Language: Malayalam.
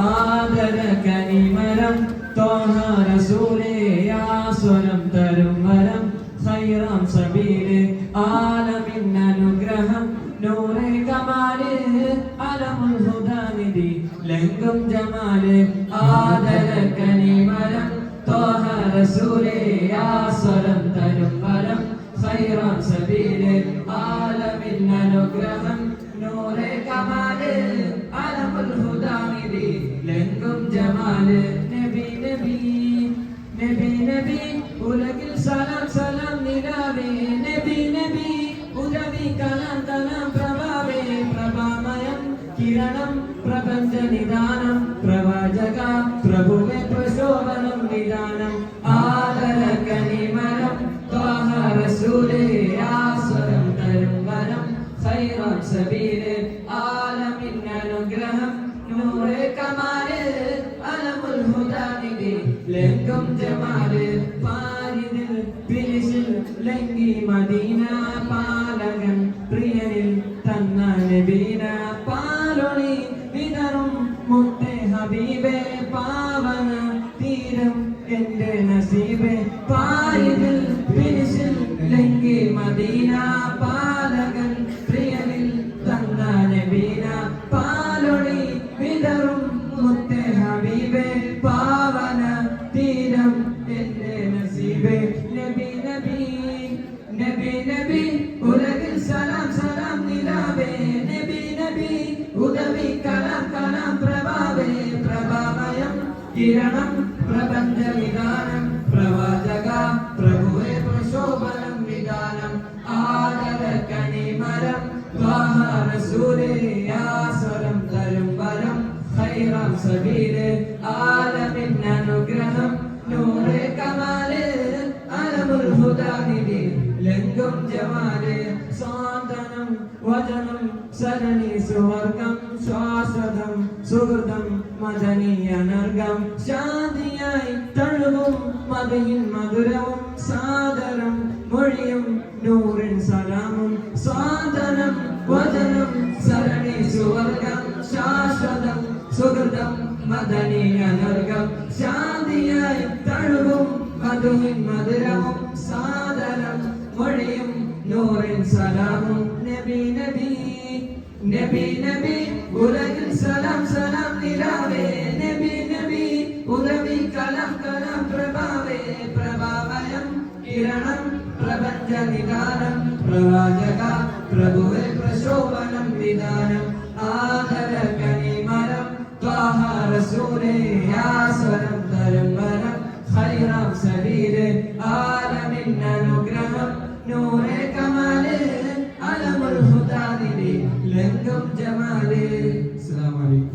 ആദര കനിമരം തോഹ റസൂലേ ആസ്വരം തരും വരം ഖൈറാം സബീല് ആലമിൻ അനുഗ്രഹം നൂറെ കമാല് അലമുൽ ഹുദാനിധി ലംഘം ജമാല് ആദര കനിമരം തോഹ റസൂലേ ആസ്വരം തരും വരം ഖൈറാം സബീല് ആലമിൻ അനുഗ്രഹം നൂറെ കമാല് അലമുൽ ഹുദാനിധി ലംഘം ജമാല് നബി നബി നബി നബി ഉലകിൽ സലാം സലാം നിലാവേ നബി നബി ഉദവി കലാം കലാം പ്രഭാവേ പ്രഭാമയം കിരണം പ്രപഞ്ച നിദാനം പ്രവാചക പ്രഭുവേ പ്രശോഭനം നിദാനം ആദര കനിമരം ത്വാഹ റസൂലേ ആസ്വരം തരും വരം ഖൈറാം സബീല് ആലമിൻ അനുഗ്രഹം നൂറെ കമാല് അലമുൽ ഹുദാനിധി ലംഘം ജമാല് പാരിതിൽ പിരിശിൽ ലംഘി മദീന പാലകൻ പ്രിയനിൽ തന്ന നബീന പാലൊളി വിതറും മുത്തേ ഹബീബേ പാവന തീരം എന്റെ നസീബേ പാരിതിൽ പിരിശിൽ ലംഘി മദീന പാലകൻ പ്രിയനിൽ തന്ന നബീന പാലൊളി വിതറും മുത്തേ ഹബീബേ പാവന തീരം എന്റെ നസീബേ നബി നബി നബി നബി ഉലകിൽ സലാം സലാം നിലാവേ നബി നബി ഉദവി കലാം കലാം പ്രഭാവേ പ്രഭാമയം കിരണം പ്രപഞ്ച വിധാനം പ്രവാചക പ്രഭുവേ പ്രശോഭനം വിധാനം ആദര കനിമരം ത്വാഹ റസൂലേ ആസ്വരം തരും വരം ഖൈറാം സബീല് ആലമിൻ അനുഗ്രഹം നൂറെ കമാല് അലമുൽ ഹുദാനിധി ലംഘം ജമാല് സാന്ത്വനം വചനം സരണി സുവർഗം ശ്വാസതം സുഹൃതം മദനീയ നർഗം ശാന്തിയായി തഴുകും മദയിൻ മധുരവും സാദരം മൊഴിയും നൂറിൻ സലാമും സാന്ത്വനം വചനം സരണി സുവർഗം ശാശ്വതം സുഹൃതം മദനീയ നർഗം ശാന്തിയായി തഴുകും മധുവിൻ മധുരവും സാദരം മൊഴിയും നൂറിൻ സലാമും നബി നബി നബി നബി ഉലകിൽ സലാം സലാം നിലാവേ നബി നബി ഉദവി കലാം കലാം പ്രഭാവേ പ്രഭാവയം കിരണം പ്രപഞ്ച നിദാനം പ്രവാചക പ്രഭുവേ പ്രശോഭനം വിധാനം ആദര കനിമരം ത്വാഹ റസൂലേ ആസ്വരം തരും വരം ഖൈറാം സബീല് ആലമിൻ അനുഗ്രഹം നൂറെ കമാല് അലമുൽ ഹുദാനിധി ലംഘം ജമാല്. അസ്സലാമു അലൈക്കും.